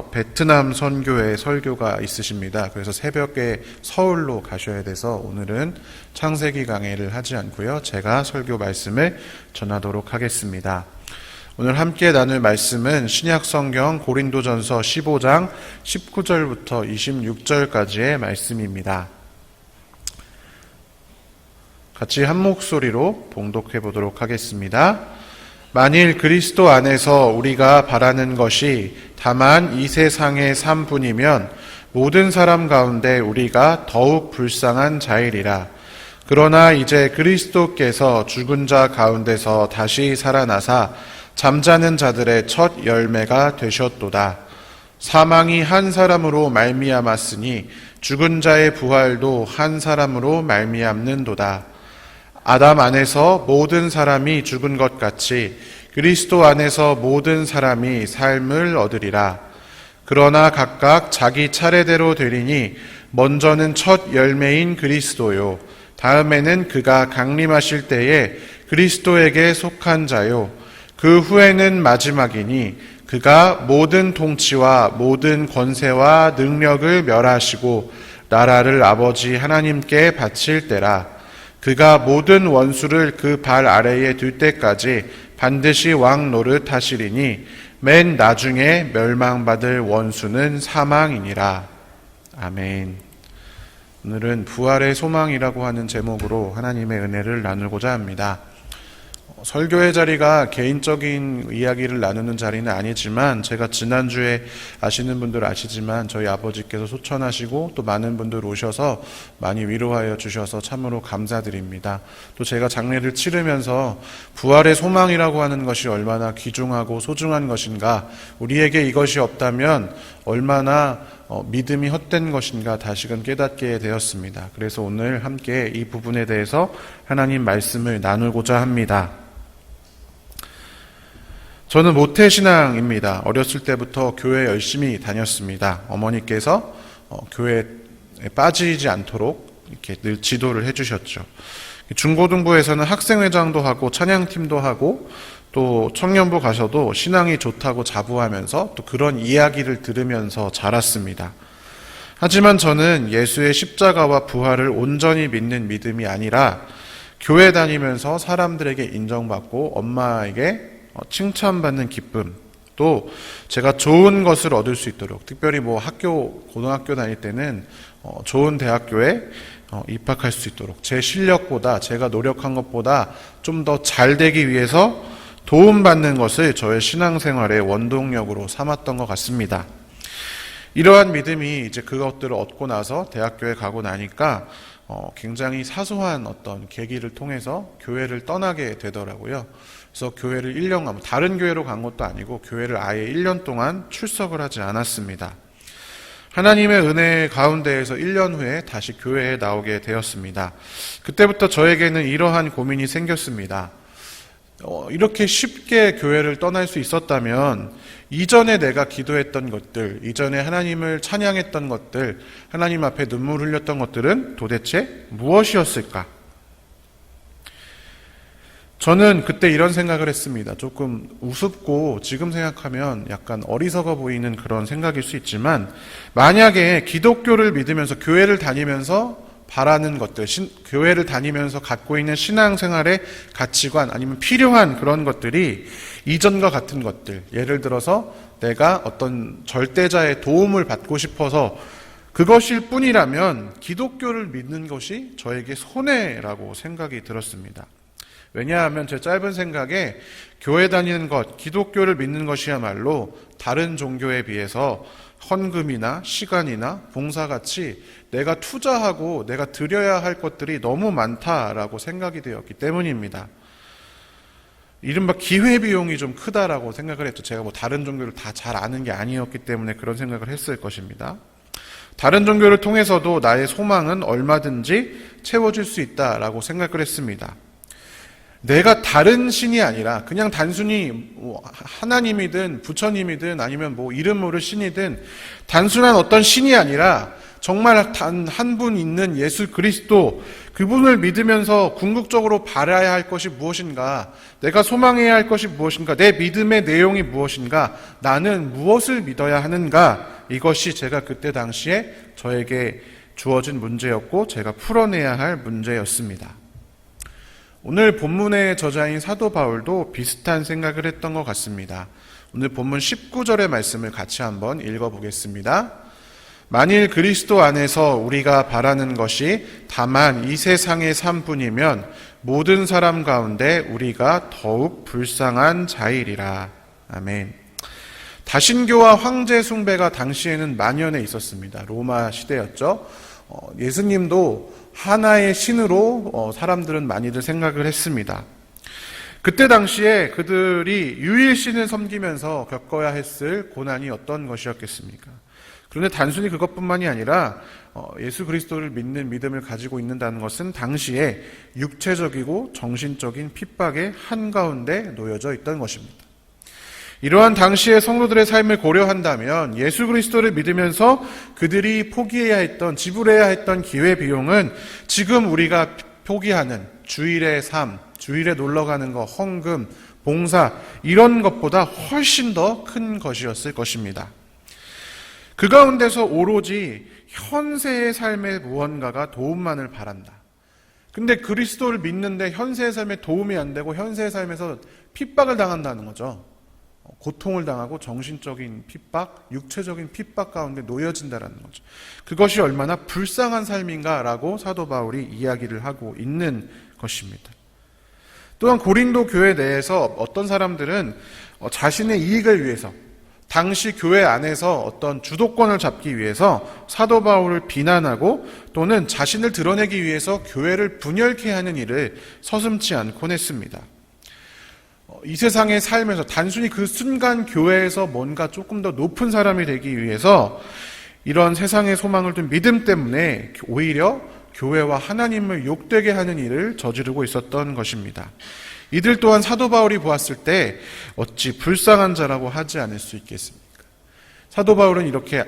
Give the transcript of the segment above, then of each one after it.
베트남 선교회 설교가 있으십니다. 그래서 새벽에 서울로 가셔야 돼서 오늘은 창세기 강의를 하지 않고요. 제가 설교 말씀을 전하도록 하겠습니다. 오늘 함께 나눌 말씀은 신약성경 고린도전서 15장 19절부터 26절까지의 말씀입니다. 같이 한 목소리로 봉독해 보도록 하겠습니다. 만일 그리스도 안에서 우리가 바라는 것이 다만 이 세상의 삶뿐이면 모든 사람 가운데 우리가 더욱 불쌍한 자이리라. 그러나 이제 그리스도께서 죽은 자 가운데서 다시 살아나사 잠자는 자들의 첫 열매가 되셨도다. 사망이 한 사람으로 말미암았으니 죽은 자의 부활도 한 사람으로 말미암는도다. 아담 안에서 모든 사람이 죽은 것 같이 그리스도 안에서 모든 사람이 삶을 얻으리라. 그러나 각각 자기 차례대로 되리니 먼저는 첫 열매인 그리스도요, 다음에는 그가 강림하실 때에 그리스도에게 속한 자요, 그 후에는 마지막이니 그가 모든 통치와 모든 권세와 능력을 멸하시고 나라를 아버지 하나님께 바칠 때라. 그가 모든 원수를 그 발 아래에 둘 때까지 반드시 왕 노릇 하시리니 맨 나중에 멸망받을 원수는 사망이니라. 아멘. 오늘은 부활의 소망이라고 하는 제목으로 하나님의 은혜를 나누고자 합니다. 설교의 자리가 개인적인 이야기를 나누는 자리는 아니지만 제가 지난주에 아시는 분들 아시지만 저희 아버지께서 소천하시고 또 많은 분들 오셔서 많이 위로하여 주셔서 참으로 감사드립니다. 또 제가 장례를 치르면서 부활의 소망이라고 하는 것이 얼마나 귀중하고 소중한 것인가, 우리에게 이것이 없다면 얼마나 믿음이 헛된 것인가 다시금 깨닫게 되었습니다. 그래서 오늘 함께 이 부분에 대해서 하나님 말씀을 나누고자 합니다. 저는 모태신앙입니다. 어렸을 때부터 교회 열심히 다녔습니다. 어머니께서 교회에 빠지지 않도록 이렇게 늘 지도를 해주셨죠. 중고등부에서는 학생회장도 하고 찬양팀도 하고 또 청년부 가셔도 신앙이 좋다고 자부하면서 또 그런 이야기를 들으면서 자랐습니다. 하지만 저는 예수의 십자가와 부활을 온전히 믿는 믿음이 아니라 교회 다니면서 사람들에게 인정받고 엄마에게 칭찬받는 기쁨, 또 제가 좋은 것을 얻을 수 있도록, 특별히 고등학교 다닐 때는 좋은 대학교에 입학할 수 있도록 제 실력보다, 제가 노력한 것보다 좀 더 잘 되기 위해서 도움받는 것을 저의 신앙생활의 원동력으로 삼았던 것 같습니다. 이러한 믿음이 이제 그것들을 얻고 나서 대학교에 가고 나니까 굉장히 사소한 어떤 계기를 통해서 교회를 떠나게 되더라고요. 그래서 교회를 1년, 다른 교회로 간 것도 아니고 교회를 아예 1년 동안 출석을 하지 않았습니다. 하나님의 은혜 가운데에서 1년 후에 다시 교회에 나오게 되었습니다. 그때부터 저에게는 이러한 고민이 생겼습니다. 이렇게 쉽게 교회를 떠날 수 있었다면 이전에 내가 기도했던 것들, 이전에 하나님을 찬양했던 것들, 하나님 앞에 눈물 흘렸던 것들은 도대체 무엇이었을까? 저는 그때 이런 생각을 했습니다. 조금 우습고 지금 생각하면 약간 어리석어 보이는 그런 생각일 수 있지만, 만약에 기독교를 믿으면서 교회를 다니면서 바라는 것들, 교회를 다니면서 갖고 있는 신앙생활의 가치관, 아니면 필요한 그런 것들이 이전과 같은 것들, 예를 들어서 내가 어떤 절대자의 도움을 받고 싶어서 그것일 뿐이라면 기독교를 믿는 것이 저에게 손해라고 생각이 들었습니다. 왜냐하면 제 짧은 생각에 교회 다니는 것, 기독교를 믿는 것이야말로 다른 종교에 비해서 헌금이나 시간이나 봉사같이 내가 투자하고 내가 드려야 할 것들이 너무 많다라고 생각이 되었기 때문입니다. 이른바 기회비용이 좀 크다라고 생각을 했죠. 제가 다른 종교를 다 잘 아는 게 아니었기 때문에 그런 생각을 했을 것입니다. 다른 종교를 통해서도 나의 소망은 얼마든지 채워질 수 있다라고 생각을 했습니다. 내가 다른 신이 아니라 그냥 단순히 하나님이든 부처님이든 아니면 이름 모를 신이든 단순한 어떤 신이 아니라 정말 단 한 분 있는 예수 그리스도, 그분을 믿으면서 궁극적으로 바라야 할 것이 무엇인가, 내가 소망해야 할 것이 무엇인가, 내 믿음의 내용이 무엇인가, 나는 무엇을 믿어야 하는가, 이것이 제가 그때 당시에 저에게 주어진 문제였고 제가 풀어내야 할 문제였습니다. 오늘 본문의 저자인 사도 바울도 비슷한 생각을 했던 것 같습니다. 오늘 본문 19절의 말씀을 같이 한번 읽어보겠습니다. 만일 그리스도 안에서 우리가 바라는 것이 다만 이 세상의 삶뿐이면 모든 사람 가운데 우리가 더욱 불쌍한 자이리라. 아멘. 다신교와 황제 숭배가 당시에는 만연해 있었습니다. 로마 시대였죠. 예수님도 하나의 신으로 사람들은 많이들 생각을 했습니다. 그때 당시에 그들이 유일신을 섬기면서 겪어야 했을 고난이 어떤 것이었겠습니까? 그런데 단순히 그것뿐만이 아니라 예수 그리스도를 믿는 믿음을 가지고 있는다는 것은 당시에 육체적이고 정신적인 핍박의 한가운데 놓여져 있던 것입니다. 이러한 당시의 성도들의 삶을 고려한다면 예수 그리스도를 믿으면서 그들이 포기해야 했던, 지불해야 했던 기회비용은 지금 우리가 포기하는 주일의 삶, 주일에 놀러가는 것, 헌금, 봉사, 이런 것보다 훨씬 더 큰 것이었을 것입니다. 그 가운데서 오로지 현세의 삶에 무언가가 도움만을 바란다. 근데 그리스도를 믿는데 현세의 삶에 도움이 안 되고 현세의 삶에서 핍박을 당한다는 거죠. 고통을 당하고 정신적인 핍박, 육체적인 핍박 가운데 놓여진다는 거죠. 그것이 얼마나 불쌍한 삶인가라고 사도 바울이 이야기를 하고 있는 것입니다. 또한 고린도 교회 내에서 어떤 사람들은 자신의 이익을 위해서, 당시 교회 안에서 어떤 주도권을 잡기 위해서 사도 바울을 비난하고 또는 자신을 드러내기 위해서 교회를 분열케 하는 일을 서슴지 않곤 했습니다. 이 세상의 삶에서 단순히 그 순간 교회에서 뭔가 조금 더 높은 사람이 되기 위해서 이런 세상의 소망을 둔 믿음 때문에 오히려 교회와 하나님을 욕되게 하는 일을 저지르고 있었던 것입니다. 이들 또한 사도 바울이 보았을 때 어찌 불쌍한 자라고 하지 않을 수 있겠습니까? 사도 바울은 이렇게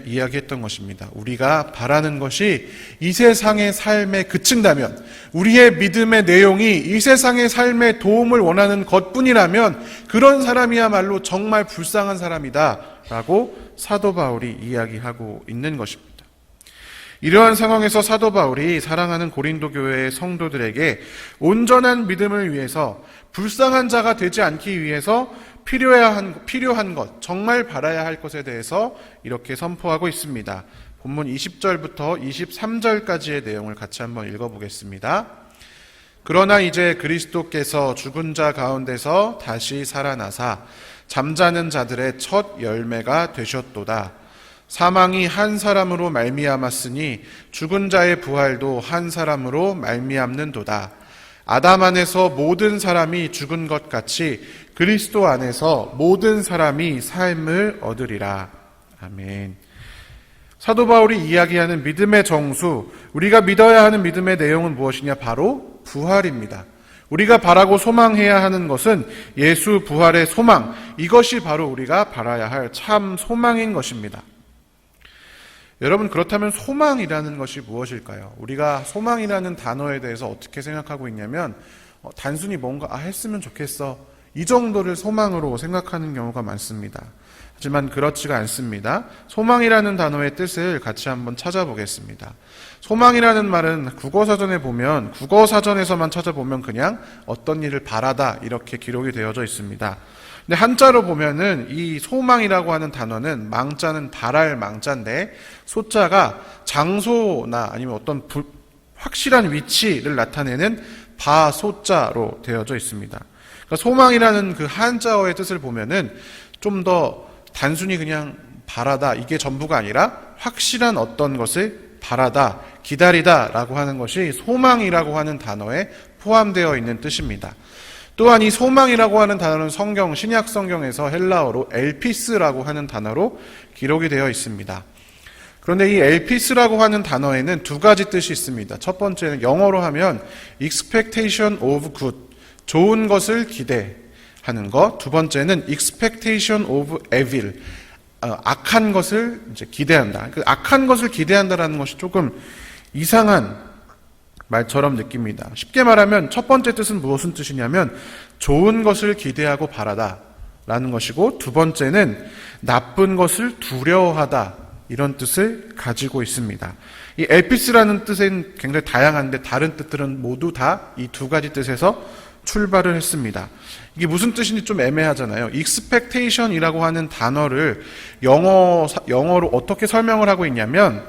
이야기했던 것입니다. 우리가 바라는 것이 이 세상의 삶에 그친다면, 우리의 믿음의 내용이 이 세상의 삶에 도움을 원하는 것뿐이라면 그런 사람이야말로 정말 불쌍한 사람이다 라고 사도 바울이 이야기하고 있는 것입니다. 이러한 상황에서 사도 바울이 사랑하는 고린도 교회의 성도들에게 온전한 믿음을 위해서, 불쌍한 자가 되지 않기 위해서 필요한 것, 정말 바라야 할 것에 대해서 이렇게 선포하고 있습니다. 본문 20절부터 23절까지의 내용을 같이 한번 읽어보겠습니다. 그러나 이제 그리스도께서 죽은 자 가운데서 다시 살아나사 잠자는 자들의 첫 열매가 되셨도다. 사망이 한 사람으로 말미암았으니 죽은 자의 부활도 한 사람으로 말미암는도다. 아담 안에서 모든 사람이 죽은 것 같이 그리스도 안에서 모든 사람이 삶을 얻으리라. 아멘. 사도 바울이 이야기하는 믿음의 정수, 우리가 믿어야 하는 믿음의 내용은 무엇이냐? 바로 부활입니다. 우리가 바라고 소망해야 하는 것은 예수 부활의 소망, 이것이 바로 우리가 바라야 할 참 소망인 것입니다. 여러분, 그렇다면 소망이라는 것이 무엇일까요? 우리가 소망이라는 단어에 대해서 어떻게 생각하고 있냐면 단순히 뭔가 했으면 좋겠어, 이 정도를 소망으로 생각하는 경우가 많습니다. 하지만 그렇지가 않습니다. 소망이라는 단어의 뜻을 같이 한번 찾아보겠습니다. 소망이라는 말은 국어사전에 보면, 국어사전에서만 찾아보면 그냥 어떤 일을 바라다 이렇게 기록이 되어져 있습니다. 근데 한자로 보면은 이 소망이라고 하는 단어는, 망자는 바랄 망자인데 소자가 장소나 아니면 어떤 확실한 위치를 나타내는 바소자로 되어져 있습니다. 그러니까 소망이라는 그 한자어의 뜻을 보면은 좀 더 단순히 그냥 바라다, 이게 전부가 아니라 확실한 어떤 것을 바라다, 기다리다 라고 하는 것이 소망이라고 하는 단어에 포함되어 있는 뜻입니다. 또한 이 소망이라고 하는 단어는 성경, 신약 성경에서 헬라어로 엘피스라고 하는 단어로 기록이 되어 있습니다. 그런데 이 엘피스라고 하는 단어에는 두 가지 뜻이 있습니다. 첫 번째는 영어로 하면 expectation of good, 좋은 것을 기대하는 것. 두 번째는 expectation of evil, 악한 것을 이제 기대한다. 그 악한 것을 기대한다라는 것이 조금 이상한 말처럼 느낍니다. 쉽게 말하면 첫 번째 뜻은 무슨 뜻이냐면 좋은 것을 기대하고 바라다 라는 것이고, 두 번째는 나쁜 것을 두려워하다, 이런 뜻을 가지고 있습니다. 이 엘피스라는 뜻은 굉장히 다양한데 다른 뜻들은 모두 다 이 두 가지 뜻에서 출발을 했습니다. 이게 무슨 뜻인지 좀 애매하잖아요. expectation이라고 하는 단어를 영어로 어떻게 설명을 하고 있냐면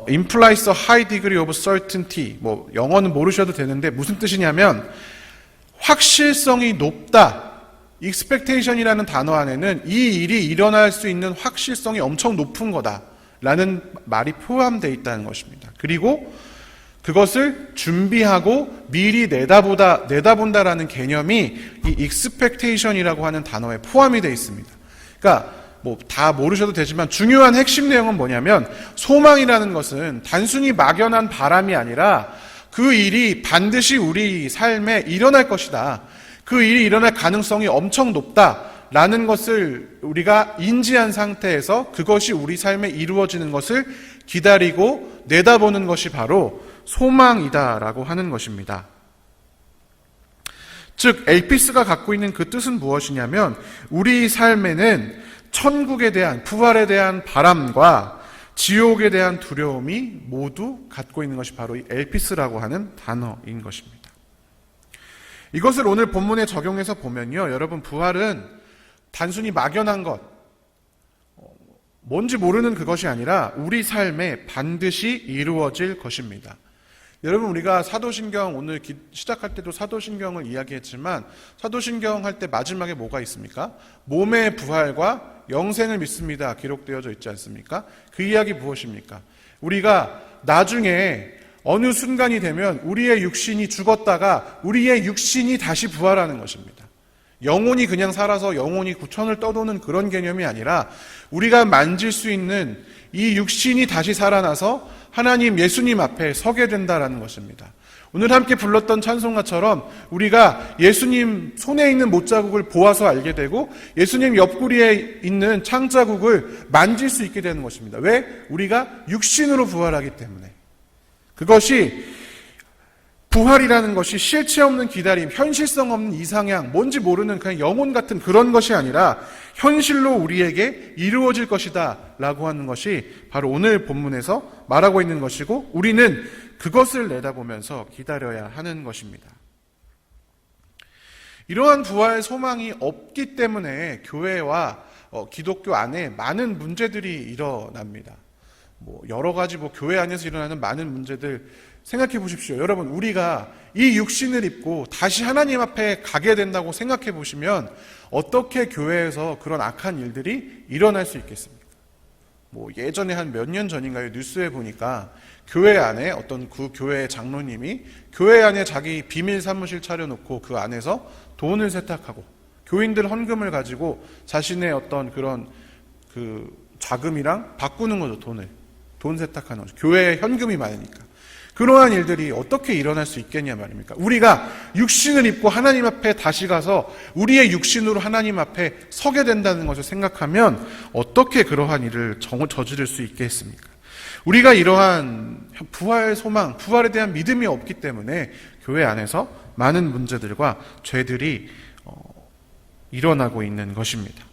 implies a high degree of certainty. 뭐 영어는 모르셔도 되는데 무슨 뜻이냐면 확실성이 높다. expectation이라는 단어 안에는 이 일이 일어날 수 있는 확실성이 엄청 높은 거다라는 말이 포함되어 있다는 것입니다. 그리고 그것을 준비하고 미리 내다본다라는 개념이 이 expectation이라고 하는 단어에 포함이 되어 있습니다. 그러니까 뭐 다 모르셔도 되지만 중요한 핵심 내용은 뭐냐면 소망이라는 것은 단순히 막연한 바람이 아니라 그 일이 반드시 우리 삶에 일어날 것이다. 그 일이 일어날 가능성이 엄청 높다라는 것을 우리가 인지한 상태에서 그것이 우리 삶에 이루어지는 것을 기다리고 내다보는 것이 바로 소망이다라고 하는 것입니다. 즉 엘피스가 갖고 있는 그 뜻은 무엇이냐면 우리 삶에는 천국에 대한, 부활에 대한 바람과 지옥에 대한 두려움이 모두 갖고 있는 것이 바로 이 엘피스라고 하는 단어인 것입니다. 이것을 오늘 본문에 적용해서 보면요, 여러분, 부활은 단순히 막연한 것, 뭔지 모르는 그것이 아니라 우리 삶에 반드시 이루어질 것입니다. 여러분, 우리가 사도신경, 오늘 시작할 때도 사도신경을 이야기했지만 사도신경 할 때 마지막에 뭐가 있습니까? 몸의 부활과 영생을 믿습니다 기록되어져 있지 않습니까? 그 이야기 무엇입니까? 우리가 나중에 어느 순간이 되면 우리의 육신이 죽었다가 우리의 육신이 다시 부활하는 것입니다. 영혼이 그냥 살아서 영혼이 구천을 떠도는 그런 개념이 아니라 우리가 만질 수 있는 이 육신이 다시 살아나서 하나님, 예수님 앞에 서게 된다라는 것입니다. 오늘 함께 불렀던 찬송가처럼 우리가 예수님 손에 있는 못자국을 보아서 알게 되고 예수님 옆구리에 있는 창자국을 만질 수 있게 되는 것입니다. 왜? 우리가 육신으로 부활하기 때문에. 그것이 부활이라는 것이 실체 없는 기다림, 현실성 없는 이상향, 뭔지 모르는 그냥 영혼 같은 그런 것이 아니라 현실로 우리에게 이루어질 것이다 라고 하는 것이 바로 오늘 본문에서 말하고 있는 것이고 우리는 그것을 내다보면서 기다려야 하는 것입니다. 이러한 부활 소망이 없기 때문에 교회와 기독교 안에 많은 문제들이 일어납니다. 여러 가지 교회 안에서 일어나는 많은 문제들 생각해 보십시오. 여러분, 우리가 이 육신을 입고 다시 하나님 앞에 가게 된다고 생각해 보시면 어떻게 교회에서 그런 악한 일들이 일어날 수 있겠습니까? 예전에 한 몇 년 전인가요? 뉴스에 보니까 교회 안에 어떤 그 교회의 장로님이 교회 안에 자기 비밀 사무실 차려놓고 그 안에서 돈을 세탁하고 교인들 헌금을 가지고 자신의 어떤 그런 그 자금이랑 바꾸는 거죠. 돈 세탁하는 거죠. 교회에 현금이 많으니까. 그러한 일들이 어떻게 일어날 수 있겠냐 말입니까? 우리가 육신을 입고 하나님 앞에 다시 가서 우리의 육신으로 하나님 앞에 서게 된다는 것을 생각하면 어떻게 그러한 일을 저지를 수 있겠습니까? 우리가 이러한 부활 소망, 부활에 대한 믿음이 없기 때문에 교회 안에서 많은 문제들과 죄들이 일어나고 있는 것입니다.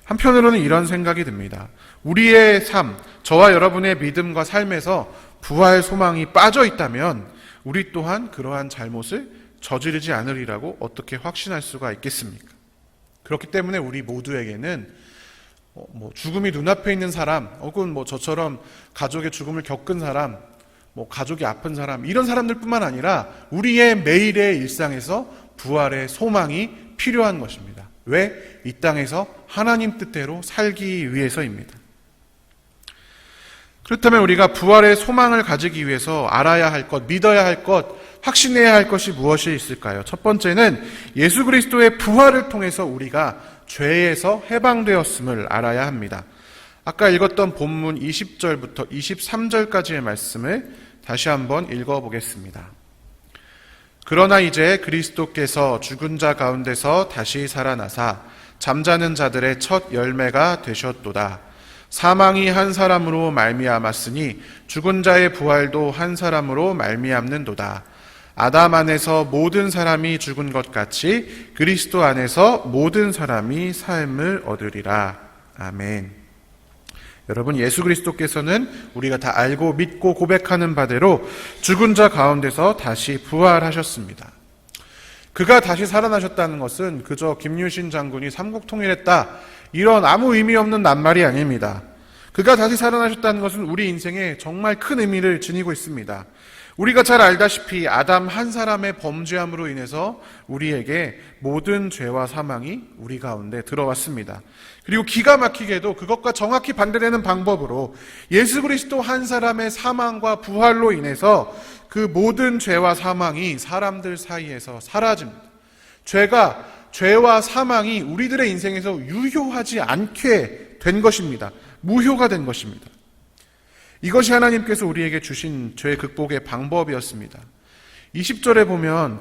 한편으로는 이런 생각이 듭니다. 우리의 삶, 저와 여러분의 믿음과 삶에서 부활 소망이 빠져 있다면 우리 또한 그러한 잘못을 저지르지 않으리라고 어떻게 확신할 수가 있겠습니까? 그렇기 때문에 우리 모두에게는 죽음이 눈앞에 있는 사람, 혹은 저처럼 가족의 죽음을 겪은 사람, 가족이 아픈 사람, 이런 사람들뿐만 아니라 우리의 매일의 일상에서 부활의 소망이 필요한 것입니다. 왜? 이 땅에서 하나님 뜻대로 살기 위해서입니다. 그렇다면 우리가 부활의 소망을 가지기 위해서 알아야 할 것, 믿어야 할 것, 확신해야 할 것이 무엇이 있을까요? 첫 번째는 예수 그리스도의 부활을 통해서 우리가 죄에서 해방되었음을 알아야 합니다. 아까 읽었던 본문 20절부터 23절까지의 말씀을 다시 한번 읽어보겠습니다. 그러나 이제 그리스도께서 죽은 자 가운데서 다시 살아나사 잠자는 자들의 첫 열매가 되셨도다. 사망이 한 사람으로 말미암았으니 죽은 자의 부활도 한 사람으로 말미암는도다. 아담 안에서 모든 사람이 죽은 것 같이 그리스도 안에서 모든 사람이 삶을 얻으리라. 아멘. 여러분, 예수 그리스도께서는 우리가 다 알고 믿고 고백하는 바대로 죽은 자 가운데서 다시 부활하셨습니다. 그가 다시 살아나셨다는 것은 그저 김유신 장군이 삼국통일했다, 이런 아무 의미 없는 낱말이 아닙니다. 그가 다시 살아나셨다는 것은 우리 인생에 정말 큰 의미를 지니고 있습니다. 우리가 잘 알다시피 아담 한 사람의 범죄함으로 인해서 우리에게 모든 죄와 사망이 우리 가운데 들어왔습니다. 그리고 기가 막히게도 그것과 정확히 반대되는 방법으로 예수 그리스도 한 사람의 사망과 부활로 인해서 그 모든 죄와 사망이 사람들 사이에서 사라집니다. 죄와 사망이 우리들의 인생에서 유효하지 않게 된 것입니다. 무효가 된 것입니다. 이것이 하나님께서 우리에게 주신 죄 극복의 방법이었습니다. 20절에 보면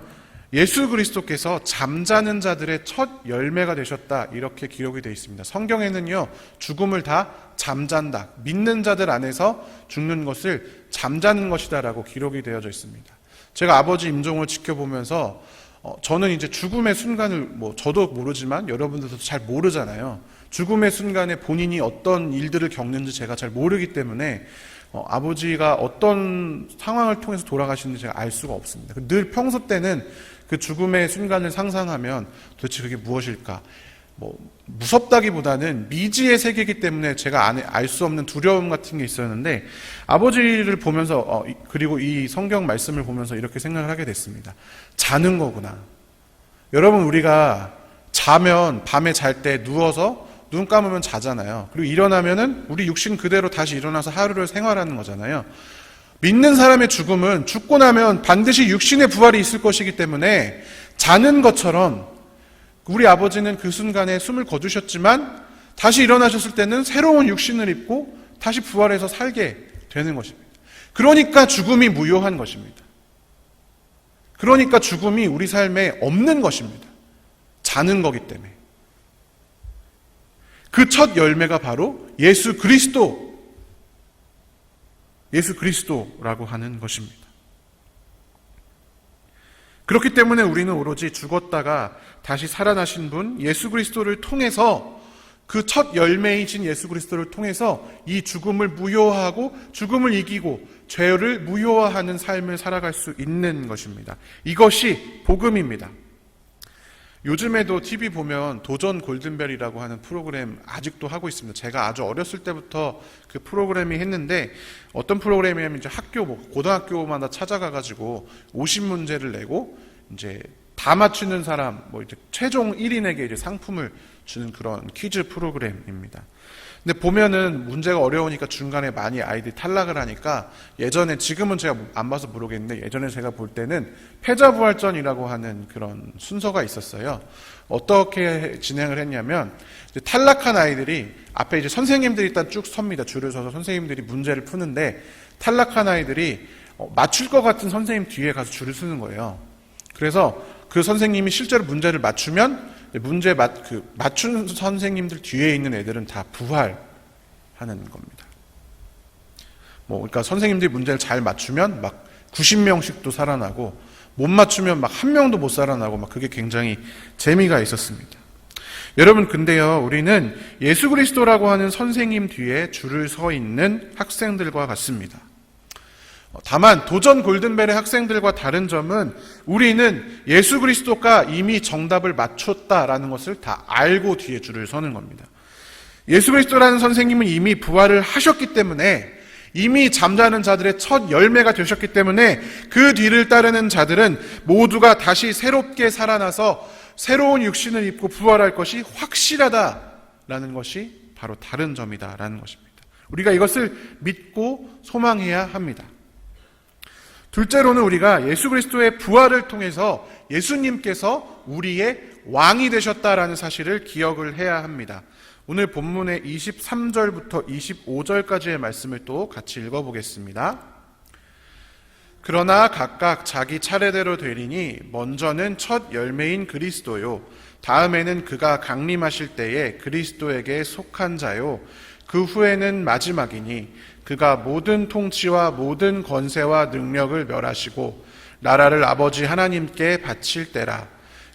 예수 그리스도께서 잠자는 자들의 첫 열매가 되셨다, 이렇게 기록이 되어 있습니다. 성경에는요, 죽음을 다 잠잔다, 믿는 자들 안에서 죽는 것을 잠자는 것이다 라고 기록이 되어져 있습니다. 제가 아버지 임종을 지켜보면서 저는 이제 죽음의 순간을 저도 모르지만 여러분들도 잘 모르잖아요. 죽음의 순간에 본인이 어떤 일들을 겪는지 제가 잘 모르기 때문에 아버지가 어떤 상황을 통해서 돌아가시는지 제가 알 수가 없습니다. 늘 평소 때는 그 죽음의 순간을 상상하면 도대체 그게 무엇일까? 무섭다기보다는 미지의 세계이기 때문에 제가 알 수 없는 두려움 같은 게 있었는데, 아버지를 보면서 그리고 이 성경 말씀을 보면서 이렇게 생각을 하게 됐습니다. 자는 거구나. 여러분, 우리가 자면 밤에 잘 때 누워서 눈 감으면 자잖아요. 그리고 일어나면은 우리 육신 그대로 다시 일어나서 하루를 생활하는 거잖아요. 믿는 사람의 죽음은 죽고 나면 반드시 육신의 부활이 있을 것이기 때문에 자는 것처럼 우리 아버지는 그 순간에 숨을 거두셨지만 다시 일어나셨을 때는 새로운 육신을 입고 다시 부활해서 살게 되는 것입니다. 그러니까 죽음이 무효한 것입니다. 그러니까 죽음이 우리 삶에 없는 것입니다. 자는 거기 때문에. 그 첫 열매가 바로 예수 그리스도라고 하는 것입니다. 그렇기 때문에 우리는 오로지 죽었다가 다시 살아나신 분 예수 그리스도를 통해서, 그 첫 열매이신 예수 그리스도를 통해서 이 죽음을 무효화하고 죽음을 이기고 죄를 무효화하는 삶을 살아갈 수 있는 것입니다. 이것이 복음입니다. 요즘에도 TV 보면 도전 골든벨이라고 하는 프로그램 아직도 하고 있습니다. 제가 아주 어렸을 때부터 그 프로그램이 했는데, 어떤 프로그램이냐면 이제 고등학교마다 찾아가가지고 50문제를 내고 이제 다 맞추는 사람, 이제 최종 1인에게 이제 상품을 주는 그런 퀴즈 프로그램입니다. 근데 보면은 문제가 어려우니까 중간에 많이 아이들이 탈락을 하니까, 지금은 제가 안 봐서 모르겠는데 예전에 제가 볼 때는 패자부활전이라고 하는 그런 순서가 있었어요. 어떻게 진행을 했냐면, 이제 탈락한 아이들이 앞에 이제 선생님들이 일단 쭉 섭니다. 줄을 서서 선생님들이 문제를 푸는데, 탈락한 아이들이 맞출 것 같은 선생님 뒤에 가서 줄을 서는 거예요. 그래서 그 선생님이 실제로 문제를 맞추면 맞춘 선생님들 뒤에 있는 애들은 다 부활하는 겁니다. 그러니까 선생님들이 문제를 잘 맞추면 막 90명씩도 살아나고, 못 맞추면 막 한 명도 못 살아나고, 그게 굉장히 재미가 있었습니다. 여러분, 근데요, 우리는 예수 그리스도라고 하는 선생님 뒤에 줄을 서 있는 학생들과 같습니다. 다만 도전 골든벨의 학생들과 다른 점은, 우리는 예수 그리스도가 이미 정답을 맞췄다라는 것을 다 알고 뒤에 줄을 서는 겁니다. 예수 그리스도라는 선생님은 이미 부활을 하셨기 때문에, 이미 잠자는 자들의 첫 열매가 되셨기 때문에, 그 뒤를 따르는 자들은 모두가 다시 새롭게 살아나서 새로운 육신을 입고 부활할 것이 확실하다라는 것이 바로 다른 점이다라는 것입니다. 우리가 이것을 믿고 소망해야 합니다. 둘째로는 우리가 예수 그리스도의 부활을 통해서 예수님께서 우리의 왕이 되셨다라는 사실을 기억을 해야 합니다. 오늘 본문의 23절부터 25절까지의 말씀을 또 같이 읽어보겠습니다. 그러나 각각 자기 차례대로 되리니 먼저는 첫 열매인 그리스도요, 다음에는 그가 강림하실 때에 그리스도에게 속한 자요 그 후에는 마지막이니 그가 모든 통치와 모든 권세와 능력을 멸하시고 나라를 아버지 하나님께 바칠 때라.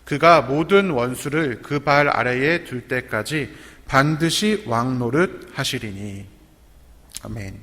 그가 모든 원수를 그 발 아래에 둘 때까지 반드시 왕노릇 하시리니. 아멘.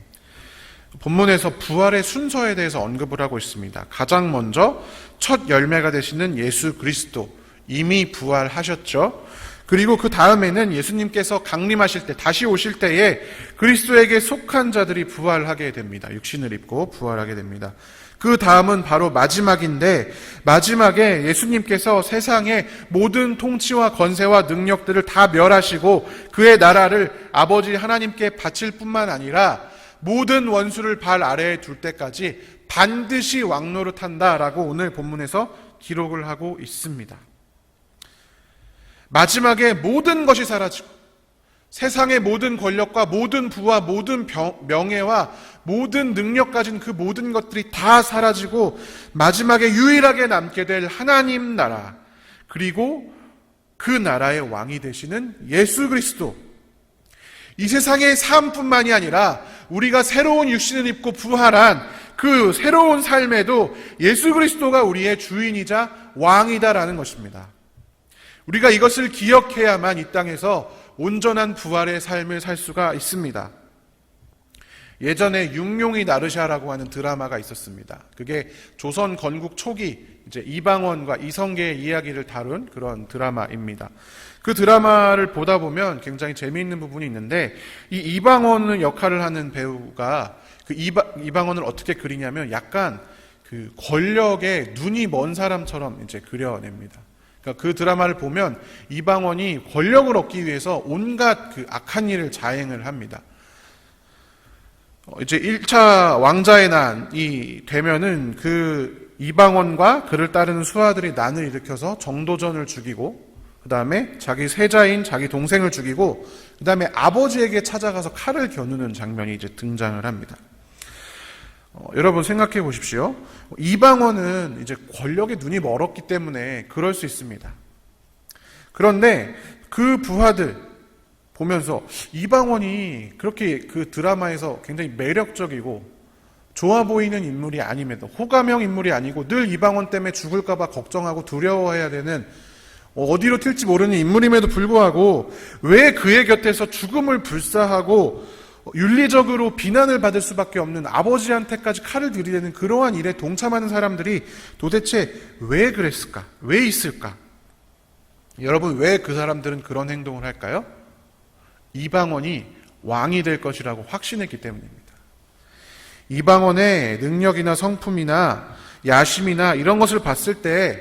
본문에서 부활의 순서에 대해서 언급을 하고 있습니다. 가장 먼저 첫 열매가 되시는 예수 그리스도, 이미 부활하셨죠. 그리고 그 다음에는 예수님께서 강림하실 때, 다시 오실 때에 그리스도에게 속한 자들이 부활하게 됩니다. 육신을 입고 부활하게 됩니다. 그 다음은 바로 마지막인데, 마지막에 예수님께서 세상의 모든 통치와 권세와 능력들을 다 멸하시고 그의 나라를 아버지 하나님께 바칠 뿐만 아니라 모든 원수를 발 아래에 둘 때까지 반드시 왕노릇한다라고 오늘 본문에서 기록을 하고 있습니다. 마지막에 모든 것이 사라지고 세상의 모든 권력과 모든 부와 모든 명예와 모든 능력 가진 그 모든 것들이 다 사라지고 마지막에 유일하게 남게 될 하나님 나라, 그리고 그 나라의 왕이 되시는 예수 그리스도, 이 세상의 삶뿐만이 아니라 우리가 새로운 육신을 입고 부활한 그 새로운 삶에도 예수 그리스도가 우리의 주인이자 왕이다라는 것입니다. 우리가 이것을 기억해야만 이 땅에서 온전한 부활의 삶을 살 수가 있습니다. 예전에 육룡이 나르샤라고 하는 드라마가 있었습니다. 그게 조선 건국 초기 이제 이방원과 이성계의 이야기를 다룬 그런 드라마입니다. 그 드라마를 보다 보면 굉장히 재미있는 부분이 있는데, 이 이방원 역할을 하는 배우가 그 이방원을 어떻게 그리냐면 약간 그 권력에 눈이 먼 사람처럼 이제 그려냅니다. 그러니까 그 드라마를 보면 이방원이 권력을 얻기 위해서 온갖 그 악한 일을 자행을 합니다. 이제 1차 왕자의 난이 되면은 그 이방원과 그를 따르는 수하들이 난을 일으켜서 정도전을 죽이고, 그 다음에 자기 세자인 자기 동생을 죽이고, 그 다음에 아버지에게 찾아가서 칼을 겨누는 장면이 이제 등장을 합니다. 여러분 생각해 보십시오. 이방원은 이제 권력에 눈이 멀었기 때문에 그럴 수 있습니다. 그런데 그 부하들 보면서 이방원이 그렇게 그 드라마에서 굉장히 매력적이고 좋아 보이는 인물이 아님에도, 호감형 인물이 아니고 늘 이방원 때문에 죽을까봐 걱정하고 두려워해야 되는 어디로 튈지 모르는 인물임에도 불구하고 왜 그의 곁에서 죽음을 불사하고 윤리적으로 비난을 받을 수밖에 없는 아버지한테까지 칼을 들이대는 그러한 일에 동참하는 사람들이 도대체 왜 그랬을까? 왜 있을까? 여러분, 왜 그 사람들은 그런 행동을 할까요? 이방원이 왕이 될 것이라고 확신했기 때문입니다. 이방원의 능력이나 성품이나 야심이나 이런 것을 봤을 때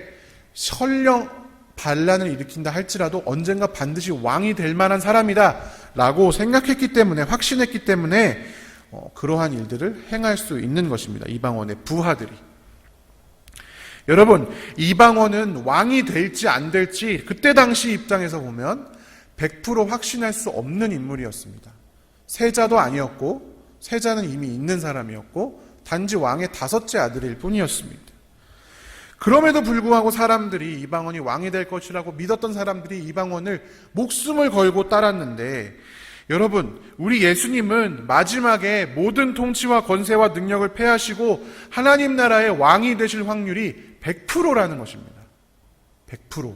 설령 반란을 일으킨다 할지라도 언젠가 반드시 왕이 될 만한 사람이다 라고 생각했기 때문에, 확신했기 때문에 그러한 일들을 행할 수 있는 것입니다. 이방원의 부하들이. 여러분, 이방원은 왕이 될지 안 될지 그때 당시 입장에서 보면 100% 확신할 수 없는 인물이었습니다. 세자도 아니었고, 세자는 이미 있는 사람이었고, 단지 왕의 5째 아들일 뿐이었습니다. 그럼에도 불구하고 사람들이 이방원이 왕이 될 것이라고 믿었던 사람들이 이방원을 목숨을 걸고 따랐는데, 여러분, 우리 예수님은 마지막에 모든 통치와 권세와 능력을 패하시고 하나님 나라의 왕이 되실 확률이 100%라는 것입니다. 100%.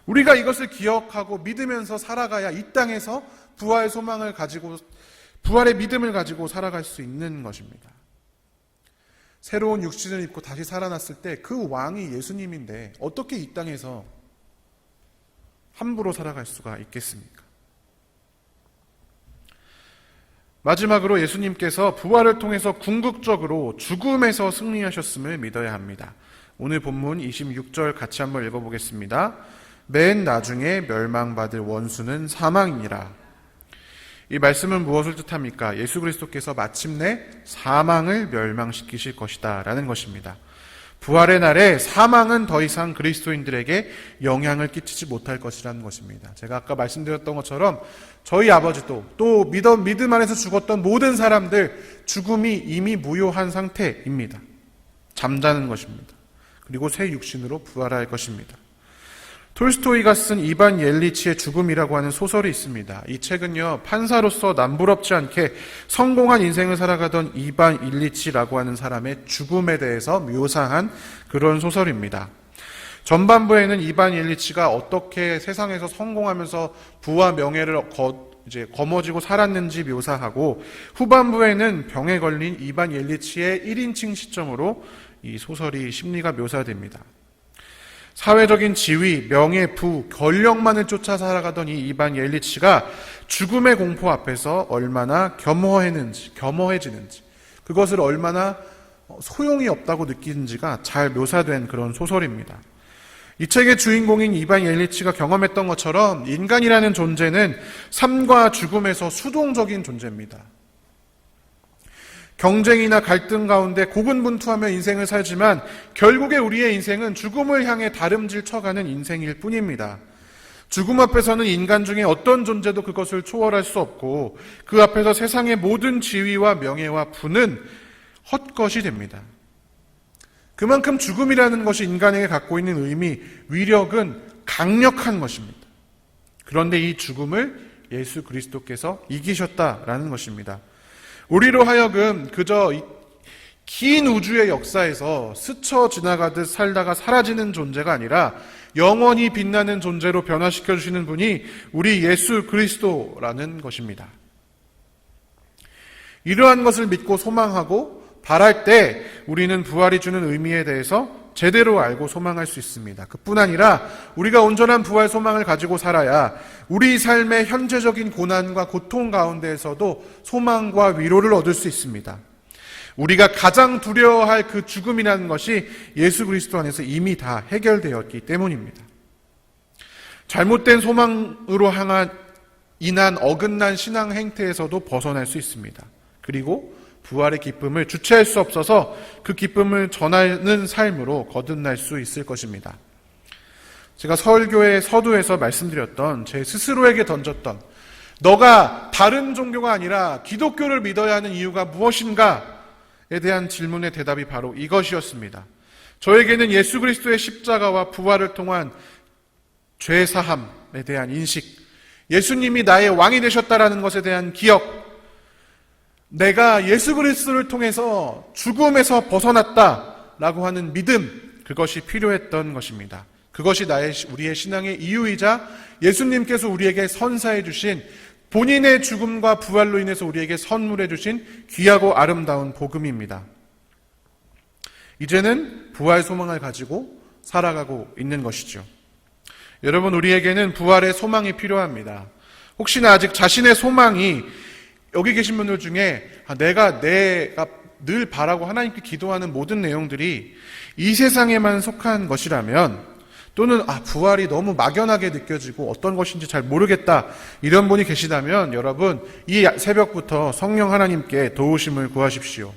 우리가 이것을 기억하고 믿으면서 살아가야 이 땅에서 부활의 소망을 가지고, 부활의 믿음을 가지고 살아갈 수 있는 것입니다. 새로운 육신을 입고 다시 살아났을 때 그 왕이 예수님인데 어떻게 이 땅에서 함부로 살아갈 수가 있겠습니까? 마지막으로 예수님께서 부활을 통해서 궁극적으로 죽음에서 승리하셨음을 믿어야 합니다. 오늘 본문 26절 같이 한번 읽어보겠습니다. 맨 나중에 멸망받을 원수는 사망이니라. 이 말씀은 무엇을 뜻합니까? 예수 그리스도께서 마침내 사망을 멸망시키실 것이다 라는 것입니다. 부활의 날에 사망은 더 이상 그리스도인들에게 영향을 끼치지 못할 것이라는 것입니다. 제가 아까 말씀드렸던 것처럼 저희 아버지도 또 믿음 안에서 죽었던 모든 사람들, 죽음이 이미 무효한 상태입니다. 잠자는 것입니다. 그리고 새 육신으로 부활할 것입니다. 톨스토이가 쓴 이반 옐리치의 죽음이라고 하는 소설이 있습니다. 이 책은요, 판사로서 남부럽지 않게 성공한 인생을 살아가던 이반 옐리치라고 하는 사람의 죽음에 대해서 묘사한 그런 소설입니다. 전반부에는 이반 옐리치가 어떻게 세상에서 성공하면서 부와 명예를 거머쥐고 살았는지 묘사하고, 후반부에는 병에 걸린 이반 옐리치의 1인칭 시점으로 이 소설이 심리가 묘사됩니다. 사회적인 지위, 명예, 부, 권력만을 쫓아 살아가던 이 이반 옐리치가 죽음의 공포 앞에서 얼마나 겸허해지는지, 그것을 얼마나 소용이 없다고 느끼는지가 잘 묘사된 그런 소설입니다. 이 책의 주인공인 이반 옐리치가 경험했던 것처럼 인간이라는 존재는 삶과 죽음에서 수동적인 존재입니다. 경쟁이나 갈등 가운데 고군분투하며 인생을 살지만 결국에 우리의 인생은 죽음을 향해 다름질 쳐가는 인생일 뿐입니다. 죽음 앞에서는 인간 중에 어떤 존재도 그것을 초월할 수 없고, 그 앞에서 세상의 모든 지위와 명예와 부는 헛것이 됩니다. 그만큼 죽음이라는 것이 인간에게 갖고 있는 의미, 위력은 강력한 것입니다. 그런데 이 죽음을 예수 그리스도께서 이기셨다라는 것입니다. 우리로 하여금 그저 긴 우주의 역사에서 스쳐 지나가듯 살다가 사라지는 존재가 아니라 영원히 빛나는 존재로 변화시켜 주시는 분이 우리 예수 그리스도라는 것입니다. 이러한 것을 믿고 소망하고 바랄 때 우리는 부활이 주는 의미에 대해서 제대로 알고 소망할 수 있습니다. 그뿐 아니라 우리가 온전한 부활 소망을 가지고 살아야 우리 삶의 현재적인 고난과 고통 가운데에서도 소망과 위로를 얻을 수 있습니다. 우리가 가장 두려워할 그 죽음이라는 것이 예수 그리스도 안에서 이미 다 해결되었기 때문입니다. 잘못된 소망으로 인한 어긋난 신앙 행태에서도 벗어날 수 있습니다. 그리고 부활의 기쁨을 주체할 수 없어서 그 기쁨을 전하는 삶으로 거듭날 수 있을 것입니다. 제가 서울교회 서두에서 말씀드렸던, 제 스스로에게 던졌던, 너가 다른 종교가 아니라 기독교를 믿어야 하는 이유가 무엇인가에 대한 질문의 대답이 바로 이것이었습니다. 저에게는 예수 그리스도의 십자가와 부활을 통한 죄사함에 대한 인식, 예수님이 나의 왕이 되셨다라는 것에 대한 기억, 내가 예수 그리스도를 통해서 죽음에서 벗어났다라고 하는 믿음, 그것이 필요했던 것입니다. 그것이 우리의 신앙의 이유이자 예수님께서 우리에게 선사해 주신, 본인의 죽음과 부활로 인해서 우리에게 선물해 주신 귀하고 아름다운 복음입니다. 이제는 부활 소망을 가지고 살아가고 있는 것이죠. 여러분, 우리에게는 부활의 소망이 필요합니다. 혹시나 아직 자신의 소망이, 여기 계신 분들 중에 내가 늘 바라고 하나님께 기도하는 모든 내용들이 이 세상에만 속한 것이라면, 또는 부활이 너무 막연하게 느껴지고 어떤 것인지 잘 모르겠다, 이런 분이 계시다면 여러분, 이 새벽부터 성령 하나님께 도우심을 구하십시오.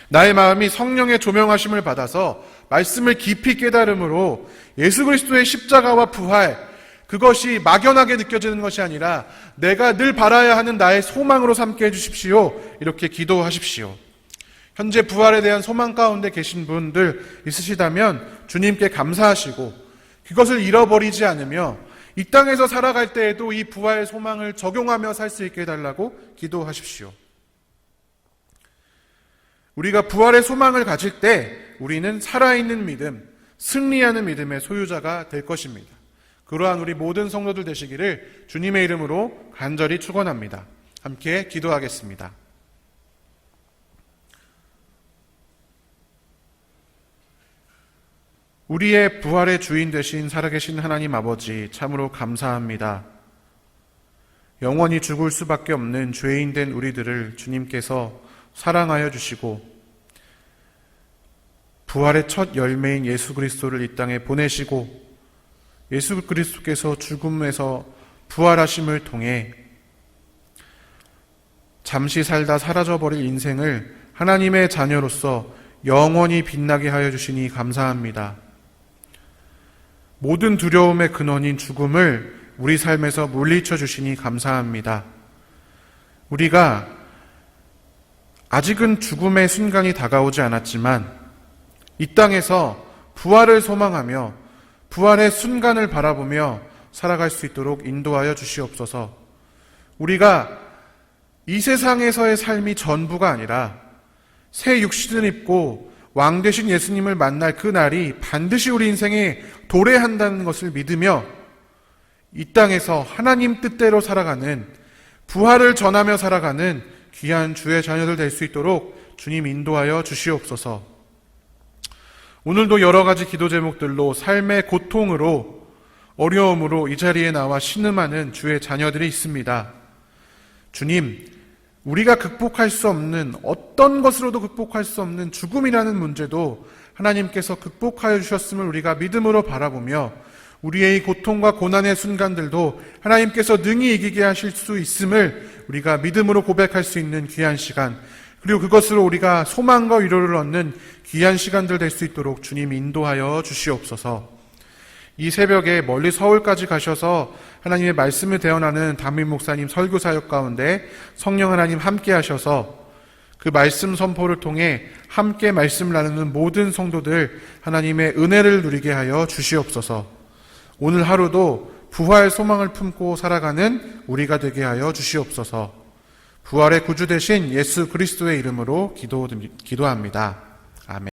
나의 마음이 성령의 조명하심을 받아서 말씀을 깊이 깨달음으로 예수 그리스도의 십자가와 부활, 그것이 막연하게 느껴지는 것이 아니라 내가 늘 바라야 하는 나의 소망으로 삼게 해주십시오. 이렇게 기도하십시오. 현재 부활에 대한 소망 가운데 계신 분들 있으시다면 주님께 감사하시고, 그것을 잃어버리지 않으며 이 땅에서 살아갈 때에도 이 부활 소망을 적용하며 살 수 있게 해달라고 기도하십시오. 우리가 부활의 소망을 가질 때 우리는 살아있는 믿음, 승리하는 믿음의 소유자가 될 것입니다. 그러한 우리 모든 성도들 되시기를 주님의 이름으로 간절히 축원합니다. 함께 기도하겠습니다. 우리의 부활의 주인 되신 살아계신 하나님 아버지, 참으로 감사합니다. 영원히 죽을 수밖에 없는 죄인 된 우리들을 주님께서 사랑하여 주시고 부활의 첫 열매인 예수 그리스도를 이 땅에 보내시고, 예수 그리스도께서 죽음에서 부활하심을 통해 잠시 살다 사라져버릴 인생을 하나님의 자녀로서 영원히 빛나게 하여 주시니 감사합니다. 모든 두려움의 근원인 죽음을 우리 삶에서 물리쳐 주시니 감사합니다. 우리가 아직은 죽음의 순간이 다가오지 않았지만 이 땅에서 부활을 소망하며 부활의 순간을 바라보며 살아갈 수 있도록 인도하여 주시옵소서. 우리가 이 세상에서의 삶이 전부가 아니라 새 육신을 입고 왕 되신 예수님을 만날 그 날이 반드시 우리 인생에 도래한다는 것을 믿으며 이 땅에서 하나님 뜻대로 살아가는, 부활을 전하며 살아가는 귀한 주의 자녀들 될 수 있도록 주님 인도하여 주시옵소서. 오늘도 여러 가지 기도 제목들로 삶의 고통으로, 어려움으로 이 자리에 나와 신음하는 주의 자녀들이 있습니다. 주님, 우리가 극복할 수 없는, 어떤 것으로도 극복할 수 없는 죽음이라는 문제도 하나님께서 극복하여 주셨음을 우리가 믿음으로 바라보며 우리의 고통과 고난의 순간들도 하나님께서 능히 이기게 하실 수 있음을 우리가 믿음으로 고백할 수 있는 귀한 시간, 그리고 그것으로 우리가 소망과 위로를 얻는 귀한 시간들 될 수 있도록 주님 인도하여 주시옵소서. 이 새벽에 멀리 서울까지 가셔서 하나님의 말씀을 대언하는 담임 목사님 설교 사역 가운데 성령 하나님 함께 하셔서 그 말씀 선포를 통해 함께 말씀을 나누는 모든 성도들 하나님의 은혜를 누리게 하여 주시옵소서. 오늘 하루도 부활 소망을 품고 살아가는 우리가 되게 하여 주시옵소서. 부활의 구주 되신 예수 그리스도의 이름으로 기도합니다. 아멘.